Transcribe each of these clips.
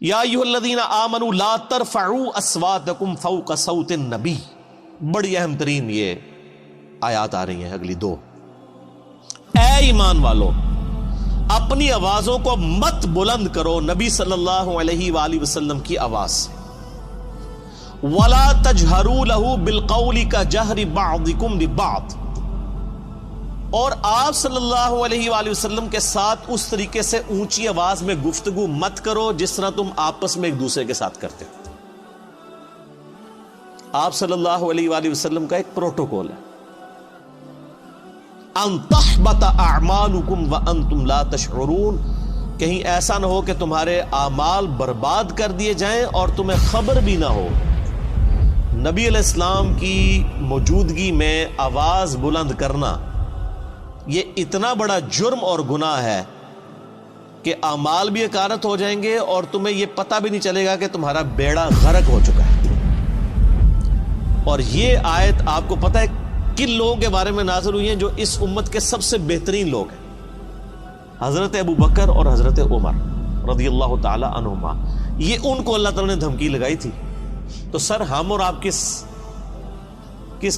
یا ایھا آمنوا لا ترفعوا اصواتکم فوق صوت النبی. بڑی اہم ترین یہ آیات آ رہی ہیں اگلی دو. اے ایمان والو اپنی آوازوں کو مت بلند کرو نبی صلی اللہ علیہ وآلہ وسلم کی آواز سے. وَلَا تَجْهَرُوا لَهُ بِالْقَوْلِ كَجَهْرِ بَعْضِكُمْ لِبَعْضٍ. اور آپ صلی اللہ علیہ وآلہ وسلم کے ساتھ اس طریقے سے اونچی آواز میں گفتگو مت کرو جس طرح تم آپس میں ایک دوسرے کے ساتھ کرتے ہو. آپ صلی اللہ علیہ وآلہ وسلم کا ایک پروٹوکول ہے ان تحبط اعمالکم وانتم لا تشعرون. کہیں ایسا نہ ہو کہ تمہارے اعمال برباد کر دیے جائیں اور تمہیں خبر بھی نہ ہو. نبی علیہ السلام کی موجودگی میں آواز بلند کرنا یہ اتنا بڑا جرم اور گناہ ہے کہ اعمال بھی اکارت ہو جائیں گے اور تمہیں یہ پتہ بھی نہیں چلے گا کہ تمہارا بیڑا غرق ہو چکا ہے. اور یہ آیت آپ کو پتہ ہے کن لوگوں کے بارے میں نازل ہوئی ہیں جو اس امت کے سب سے بہترین لوگ ہیں؟ حضرت ابو بکر اور حضرت عمر رضی اللہ تعالی عنہما. یہ ان کو اللہ تعالیٰ نے دھمکی لگائی تھی. تو سر ہم اور آپ کس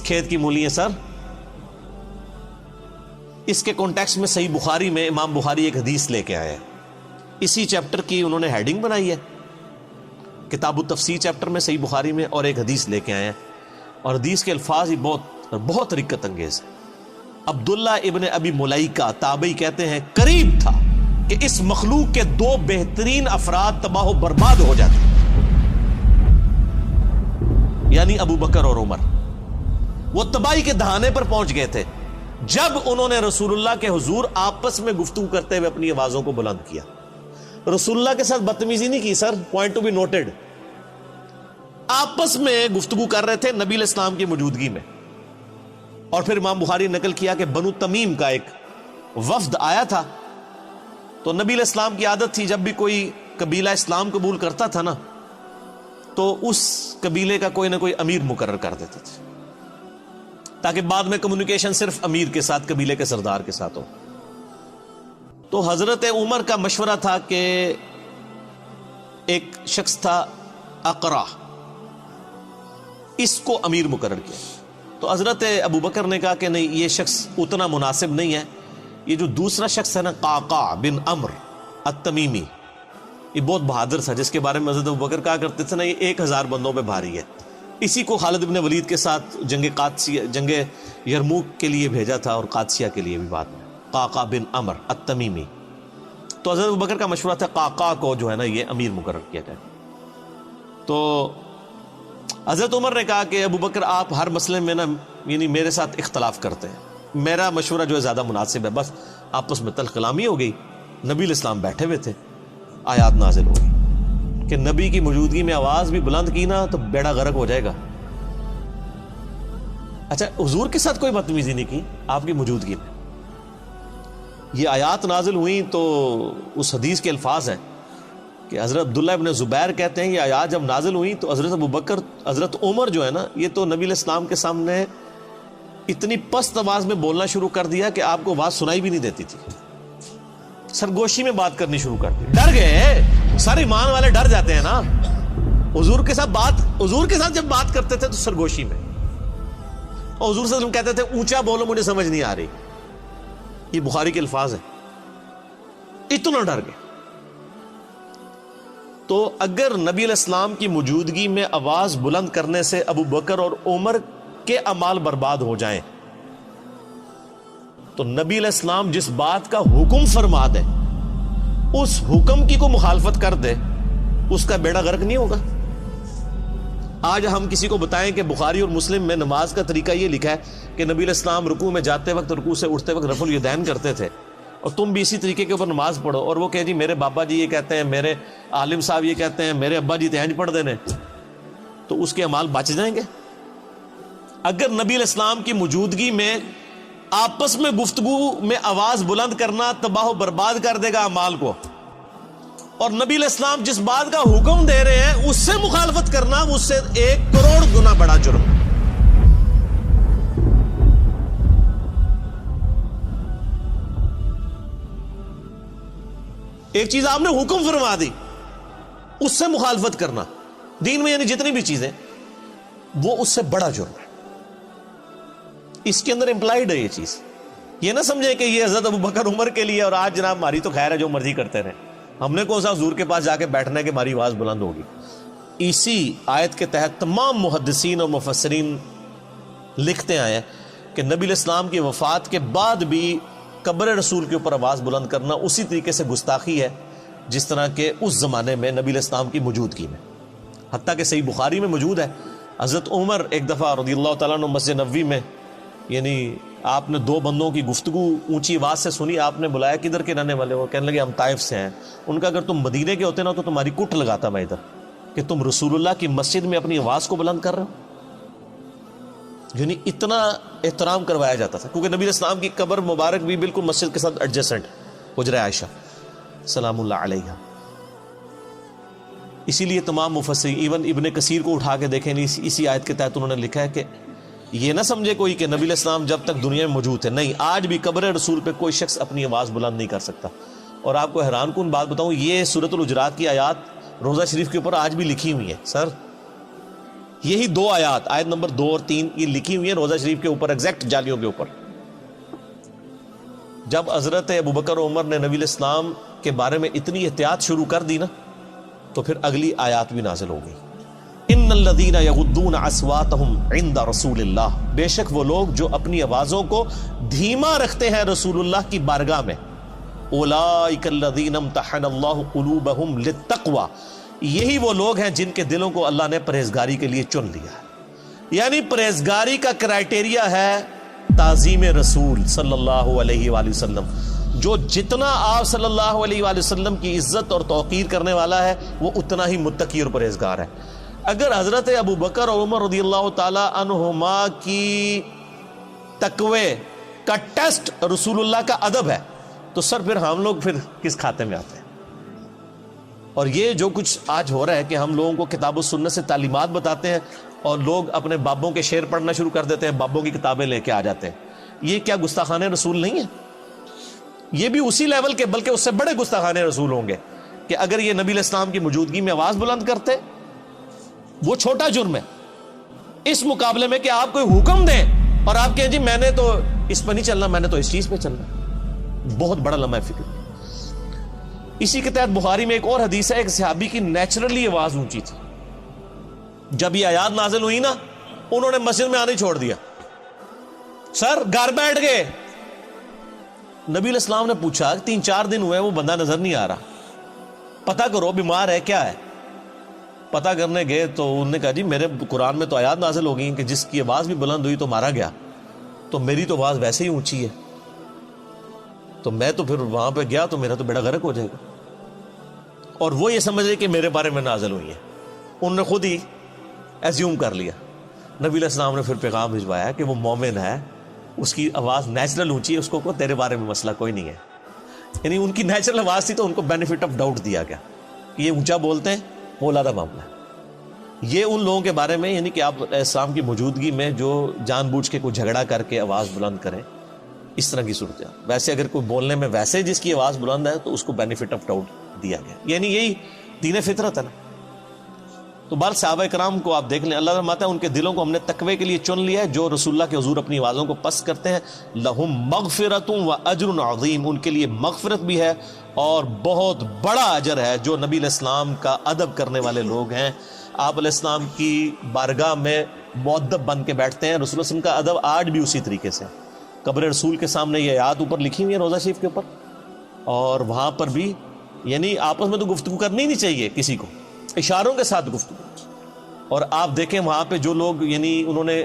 کھیت کی مولی ہیں سر؟ اس کے کانٹیکسٹ میں صحیح بخاری میں امام بخاری ایک حدیث لے کے آئے ہیں. اسی چیپٹر کی انہوں نے ہیڈنگ بنائی ہے کتاب التفسیر چیپٹر میں صحیح بخاری میں، اور ایک حدیث لے کے آئے ہیں. اور حدیث کے الفاظ ہی بہت رقت انگیز ہے. عبداللہ ابن ابی ملیکہ تابعی کہتے ہیں قریب تھا کہ اس مخلوق کے دو بہترین افراد تباہ و برباد ہو جاتے، یعنی ابو بکر اور عمر. وہ تباہی کے دہانے پر پہنچ گئے تھے جب انہوں نے رسول اللہ کے حضور آپس میں گفتگو کرتے ہوئے اپنی آوازوں کو بلند کیا. رسول اللہ کے ساتھ بدتمیزی نہیں کی سر، پوائنٹ ٹو بی نوٹڈ. آپس میں گفتگو کر رہے تھے نبی علیہ السلام کی موجودگی میں. اور پھر امام بخاری نقل کیا کہ بنو تمیم کا ایک وفد آیا تھا. تو نبی علیہ السلام کی عادت تھی جب بھی کوئی قبیلہ اسلام قبول کرتا تھا نا تو اس قبیلے کا کوئی نہ کوئی امیر مقرر کر دیتے تھے تاکہ بعد میں کمیونیکیشن صرف امیر کے ساتھ، قبیلے کے سردار کے ساتھ ہو. تو حضرت عمر کا مشورہ تھا کہ ایک شخص تھا اقرا، اس کو امیر مقرر کیا. تو حضرت ابو بکر نے کہا کہ نہیں، یہ شخص اتنا مناسب نہیں ہے. یہ جو دوسرا شخص ہے نا قعقاع بن عمرو التمیمی، یہ بہت بہادر تھا جس کے بارے میں حضرت ابو بکر کہا کرتے تھے نا یہ 1000 بندوں پہ بھاری ہے. اسی کو خالد بن ولید کے ساتھ جنگ یرموک کے لیے بھیجا تھا اور قادسیہ کے لیے بھی بعد میں. قعقاع بن عمرو التمیمی. تو حضرت ابو بکر کا مشورہ تھا قعقاع کو جو ہے نا یہ امیر مقرر کیا جائے. تو حضرت عمر نے کہا کہ ابو بکر آپ ہر مسئلے میں نا یعنی میرے ساتھ اختلاف کرتے ہیں، میرا مشورہ جو ہے زیادہ مناسب ہے. بس آپس میں تلخ کلامی ہو گئی. نبی علیہ السلام بیٹھے ہوئے تھے، آیات نازل ہو گئی کہ نبی کی موجودگی میں آواز بھی بلند کی نا تو بیڑا غرق ہو جائے گا. اچھا حضور کے ساتھ کوئی بدتمیزی نہیں کی آپ کی موجودگی میں. یہ آیات نازل ہوئیں تو اس حدیث کے الفاظ ہیں کہ حضرت عبداللہ ابن زبیر کہتے ہیں یہ آیات جب نازل ہوئیں تو حضرت ابو بکر، حضرت عمر جو ہے نا یہ تو نبی علیہ السلام کے سامنے اتنی پست آواز میں بولنا شروع کر دیا کہ آپ کو آواز سنائی بھی نہیں دیتی تھی. سرگوشی میں بات کرنی شروع کر دی. ڈر گئے، سارے ایمان والے ڈر جاتے ہیں نا. حضور کے ساتھ جب بات کرتے تھے تو سرگوشی میں، اور حضور صلی اللہ علیہ وسلم کہتے تھے اونچا بولو مجھے سمجھ نہیں آ رہی. یہ بخاری کے الفاظ ہیں. اتنا ڈر گئے. تو اگر نبی علیہ السلام کی موجودگی میں آواز بلند کرنے سے ابو بکر اور عمر کے اعمال برباد ہو جائیں تو نبی علیہ السلام جس بات کا حکم فرما دے اس حکم کی کو مخالفت کر دے اس کا بیڑا غرق نہیں ہوگا. آج ہم کسی کو بتائیں کہ بخاری اور مسلم میں نماز کا طریقہ یہ لکھا ہے کہ نبی علیہ السلام رکوع میں جاتے وقت، رکوع سے اٹھتے وقت رفع الیدین کرتے تھے، اور تم بھی اسی طریقے کے اوپر نماز پڑھو، اور وہ کہ جی میرے بابا جی یہ کہتے ہیں، میرے عالم صاحب یہ کہتے ہیں، میرے ابا جی تہنج پڑھ دینے، تو اس کے اعمال بچ جائیں گے. اگر نبی علیہ السلام کی موجودگی میں آپس میں گفتگو میں آواز بلند کرنا تباہ و برباد کر دے گا اعمال کو، اور نبی علیہ السلام جس بات کا حکم دے رہے ہیں اس سے مخالفت کرنا اس سے 1 کروڑ گنا بڑا جرم. ایک چیز آپ نے حکم فرما دی، اس سے مخالفت کرنا دین میں یعنی جتنی بھی چیزیں وہ اس سے بڑا جرم ہے. اس کے اندر امپلائڈ ہے یہ چیز. یہ نہ سمجھے کہ یہ حضرت ابو بکر عمر کے لیے اور آج جناب ہماری تو خیر ہے جو مرضی کرتے رہے, ہم نے کون سا حضور کے پاس جا کے بیٹھنا ہے کہ ہماری آواز بلند ہوگی. اسی آیت کے تحت تمام محدثین اور مفسرین لکھتے آئے ہیں کہ نبی علیہ السلام کی وفات کے بعد بھی قبر رسول کے اوپر آواز بلند کرنا اسی طریقے سے گستاخی ہے جس طرح کہ اس زمانے میں نبی علیہ السلام کی موجودگی میں. حتیٰ کہ صحیح بخاری میں موجود ہے, حضرت عمر ایک دفعہ رضی اللہ تعالیٰ عنہ مسجد نبوی میں, یعنی آپ نے دو بندوں کی گفتگو اونچی آواز سے سنی, آپ نے بلایا کدھر کے رہنے والے ہو, کہنے لگے ہم طائف سے ہیں. ان کا اگر تم مدینے کے ہوتے نا تو تمہاری کٹ لگاتا میں ادھر کہ تم رسول اللہ کی مسجد میں اپنی آواز کو بلند کر رہے ہو. یعنی اتنا احترام کروایا جاتا تھا کیونکہ نبی علیہ السلام کی قبر مبارک بھی بالکل مسجد کے ساتھ ایڈجسٹنٹ, حجرہ عائشہ سلام اللہ علیہا. اسی لیے تمام مفسرین ایون ابن کثیر کو اٹھا کے دیکھیں, اسی آیت کے تحت انہوں نے لکھا ہے کہ یہ نہ سمجھے کوئی کہ نبی علیہ السلام جب تک دنیا میں موجود ہے, نہیں, آج بھی قبر رسول پہ کوئی شخص اپنی آواز بلند نہیں کر سکتا. اور آپ کو حیران کن بات بتاؤں, یہ سورۃ الحجرات کی آیات روضہ شریف کے اوپر آج بھی لکھی ہوئی ہیں. سر یہی دو آیات, آیت نمبر 2 اور 3, یہ لکھی ہوئی ہیں روضہ شریف کے اوپر, ایگزیکٹ جالیوں کے اوپر. جب حضرت ابو بکر عمر نے نبی علیہ السلام کے بارے میں اتنی احتیاط شروع کر دی نا, تو پھر اگلی آیات بھی نازل ہو گئی. ان الذین یغضون اصواتهم عند رسول اللہ, بے شک وہ لوگ جو اپنی آوازوں کو دھیما رکھتے ہیں رسول اللہ کی بارگاہ میں. اولئک الذین امتحن اللہ قلوبهم للتقوی, یہی وہ لوگ ہیں جن کے دلوں کو اللہ نے پرہیزگاری کے لیے چن لیا ہے. یعنی پرہیزگاری کا کرائٹیریا ہے تعظیم رسول صلی اللہ علیہ وآلہ وسلم. جو جتنا آپ صلی اللہ علیہ وآلہ وسلم کی عزت اور توقیر کرنے والا ہے وہ اتنا ہی متقی اور پرہیزگار ہے. اگر حضرت ابو بکر اور عمر رضی اللہ تعالی عنہما کی تقوی کا ٹیسٹ رسول اللہ کا ادب ہے تو سر پھر ہم لوگ پھر کس کھاتے میں آتے ہیں؟ اور یہ جو کچھ آج ہو رہا ہے کہ ہم لوگوں کو کتاب و سنت سے تعلیمات بتاتے ہیں اور لوگ اپنے بابوں کے شعر پڑھنا شروع کر دیتے ہیں, بابوں کی کتابیں لے کے آ جاتے ہیں. یہ کیا گستاخان رسول نہیں ہے؟ یہ بھی اسی لیول کے بلکہ اس سے بڑے گستاخان رسول ہوں گے کہ اگر یہ نبی علیہ السلام کی موجودگی میں آواز بلند کرتے, وہ چھوٹا جرم ہے اس مقابلے میں کہ آپ کوئی حکم دیں اور آپ کہیں جی میں نے تو اس پہ نہیں چلنا, میں نے تو اس چیز پہ چلنا. بہت بڑا لمحہ فکر. اسی کے تحت بخاری میں ایک اور حدیث ہے, ایک صحابی کی نیچرلی آواز اونچی تھی. جب یہ آیات نازل ہوئی نا, انہوں نے مسجد میں آنے چھوڑ دیا, سر گھر بیٹھ گئے. نبی علیہ السلام نے پوچھا 3-4 دن ہوئے وہ بندہ نظر نہیں آ رہا, پتہ کرو بیمار ہے کیا ہے. پتہ کرنے گئے تو انہوں نے کہا جی میرے قرآن میں تو آیات نازل ہو گئی کہ جس کی آواز بھی بلند ہوئی تو مارا گیا, تو میری تو آواز ویسے ہی اونچی ہے, تو میں تو پھر وہاں پہ گیا تو میرا تو بیڑا غرق ہو جائے گا. اور وہ یہ سمجھ رہے کہ میرے بارے میں نازل ہوئی ہے, انہوں نے خود ہی ایزیوم کر لیا. نبی علیہ السلام نے پھر پیغام بھجوایا کہ وہ مومن ہے, اس کی آواز نیچرل اونچی ہے, اس کو تیرے بارے میں مسئلہ کوئی نہیں ہے. یعنی ان کی نیچرل آواز تھی تو ان کو بینیفٹ آف ڈاؤٹ دیا گیا, یہ اونچا بولتے ہیں وہ علیحدہ معاملہ ہے. یہ ان لوگوں کے بارے میں یعنی کہ آپ اسلام کی موجودگی میں جو جان بوجھ کے کوئی جھگڑا کر کے آواز بلند کریں, اس طرح کی صورت ہے. ویسے اگر کوئی بولنے میں ویسے جس کی آواز بلند ہے تو اس کو بینیفٹ آف ڈاؤٹ دیا گیا, یعنی یہی دین فطرت ہے نا. تو بال صحابہ کرام کو آپ دیکھ لیں, اللہ فرماتا ہے ان کے دلوں کو ہم نے تقوی کے لیے چن لیا ہے. جو رسول اللہ کے حضور اپنی آوازوں کو پست کرتے ہیں, لہم مغفرۃ و اجر عظیم, ان کے لیے مغفرت بھی ہے اور بہت بڑا اجر ہے. جو نبی علیہ السلام کا ادب کرنے والے لوگ ہیں, آپ علیہ السلام کی بارگاہ میں مؤدب بن کے بیٹھتے ہیں. رسول اللہ صلی اللہ علیہ وسلم کا ادب آج بھی اسی طریقے سے. قبر رسول کے سامنے یہ آیات اوپر لکھی ہوئی ہیں روضہ شریف کے اوپر, اور وہاں پر بھی یعنی آپس میں تو گفتگو کرنی نہیں چاہیے کسی کو, اشاروں کے ساتھ گفتگو. اور آپ دیکھیں وہاں پہ جو لوگ یعنی انہوں نے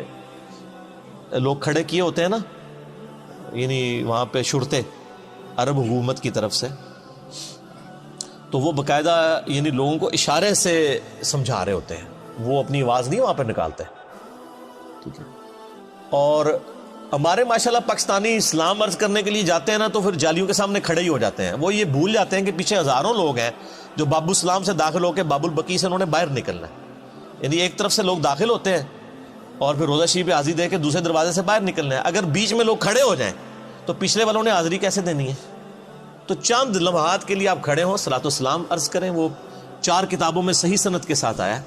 لوگ کھڑے کیے ہوتے ہیں نا, یعنی وہاں پہ شرطے عرب حکومت کی طرف سے, تو وہ باقاعدہ یعنی لوگوں کو اشارے سے سمجھا رہے ہوتے ہیں, وہ اپنی آواز نہیں وہاں پہ نکالتے. ٹھیک ہے. اور ہمارے ماشاءاللہ پاکستانی اسلام عرض کرنے کے لیے جاتے ہیں نا تو پھر جالیوں کے سامنے کھڑے ہی ہو جاتے ہیں. وہ یہ بھول جاتے ہیں کہ پیچھے ہزاروں لوگ ہیں جو باب السلام سے داخل ہو کے باب البقیع سے انہوں نے باہر نکلنا ہے. یعنی ایک طرف سے لوگ داخل ہوتے ہیں اور پھر روضہ شریف پہ حاضری دے کے دوسرے دروازے سے باہر نکلنا ہے. اگر بیچ میں لوگ کھڑے ہو جائیں تو پچھلے والوں نے حاضری کیسے دینی ہے؟ تو چند لمحات کے لیے آپ کھڑے ہوں, صلاۃ و سلام عرض کریں, وہ 4 کتابوں میں صحیح سند کے ساتھ آیا ہے،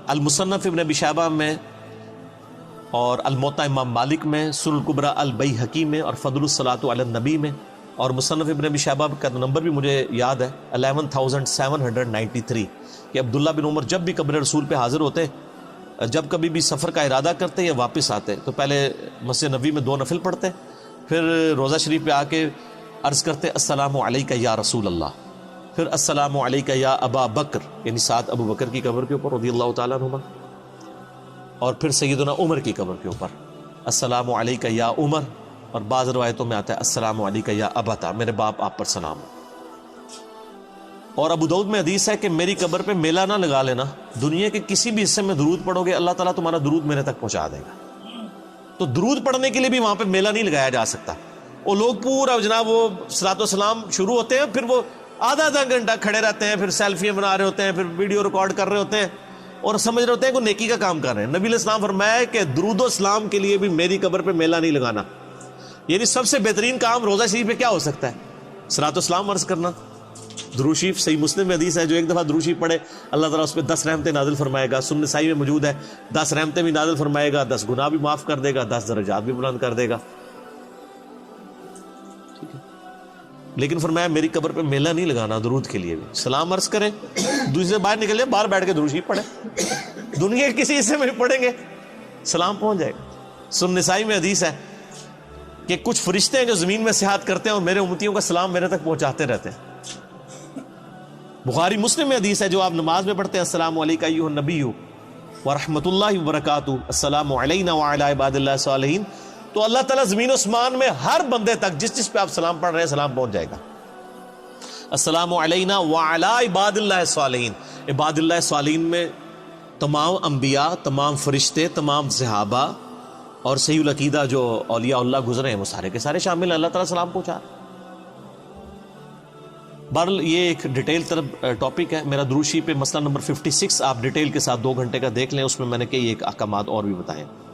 المصنف ابن ابی شیبہ میں، اور الموطا امام مالک میں، سنن الکبریٰ البیہقی میں، اور فضل الصلاۃ علی النبی میں، اور مصنف ابن ابی شیبہ کا نمبر بھی مجھے یاد ہے 11793 کہ عبداللہ بن عمر جب بھی قبر رسول پہ حاضر ہوتے، جب کبھی بھی سفر کا ارادہ کرتے یا واپس آتے تو پہلے مسجد نبوی میں 2 نفل پڑھتے، پھر روضہ شریف پہ آ کے عرض کرتے السلام علیکہ یا رسول اللہ، پھر السلام علیکہ یا ابا بکر، یعنی ساتھ ابو بکر کی قبر کے اوپر رضی اللہ تعالیٰ عنہما، اور پھر سیدنا عمر کی قبر کے اوپر السلام علیکہ یا عمر، اور بعض روایتوں میں آتا ہے السلام علیکہ یا ابتا، میرے باپ آپ پر سلام ہو۔ اور ابو داؤد میں حدیث ہے کہ میری قبر پہ میلہ نہ لگا لینا، دنیا کے کسی بھی حصے میں درود پڑھو گے اللہ تعالیٰ تمہارا درود میرے تک پہنچا دے گا۔ تو درود پڑھنے کے لیے بھی وہاں پہ میلہ نہیں لگایا جا سکتا، وہ لوگ پورا جناب وہ صلاۃ والسلام شروع ہوتے ہیں، پھر وہ آدھا گھنٹہ کھڑے رہتے ہیں، پھر سیلفیاں بنا رہے ہوتے ہیں، پھر ویڈیو ریکارڈ کر رہے ہوتے ہیں اور سمجھ رہے ہوتے ہیں کہ نیکی کا کام کر رہے ہیں۔ نبی علیہ السلام فرمایا کہ درود و سلام کے لیے بھی میری قبر پہ میلہ نہیں لگانا، یعنی سب سے بہترین کام روضہ شریف پہ کیا ہو سکتا ہے؟ صلاۃ والسلام عرض کرنا۔ درود شریف صحیح مسلم میں حدیث ہے جو ایک دفعہ درود شریف پڑھے اللہ تعالیٰ اس پہ 10 رحمتیں نازل فرمائے گا، سنن نسائی میں موجود ہے 10 رحمتیں بھی نازل فرمائے گا، 10 گناہ بھی معاف کر دے گا، 10 درجات بھی بلند کر دے گا۔ ٹھیک ہے، لیکن فرمایا میری قبر پہ میلہ نہیں لگانا، درود کے لیے بھی سلام عرض کریں، دوسرے باہر نکل جائے، باہر بیٹھ کے درود شریف پڑھیں، دنیا کے کسی حصے میں پڑھیں گے سلام پہنچ جائے گا۔ سنن نسائی میں حدیث ہے کہ کچھ فرشتے ہیں جو زمین میں سیاحت کرتے ہیں اور میرے امتیوں کا سلام میرے تک پہنچاتے رہتے ہیں۔ بخاری مسلم میں حدیث ہے جو آپ نماز میں پڑھتے ہیں السلام علیکہ ایھا النبی ورحمۃ اللہ وبرکاتہ، السلام علینا وعلی عباد اللہ الصالحین، تو اللہ تعالیٰ زمین و اسمان میں ہر بندے تک جس پہ آپ سلام پڑھ رہے ہیں سلام پہنچ جائے گا۔ السلام علینا وعلی عباد اللہ الصالحین، عباد اللہ الصالحین میں تمام انبیاء، تمام فرشتے، تمام صحابہ اور صحیح العقیدہ جو اولیاء اللہ گزرے ہیں وہ سارے کے سارے شامل ہیں، اللہ تعالیٰ سلام پہنچا۔ بہرحال یہ ایک ڈیٹیل طرف ٹاپک ہے میرا درود شریف پہ مسئلہ نمبر 56 آپ ڈیٹیل کے ساتھ 2 گھنٹے کا دیکھ لیں، اس میں میں نے کئی ایک احکامات اور بھی بتائے ہیں۔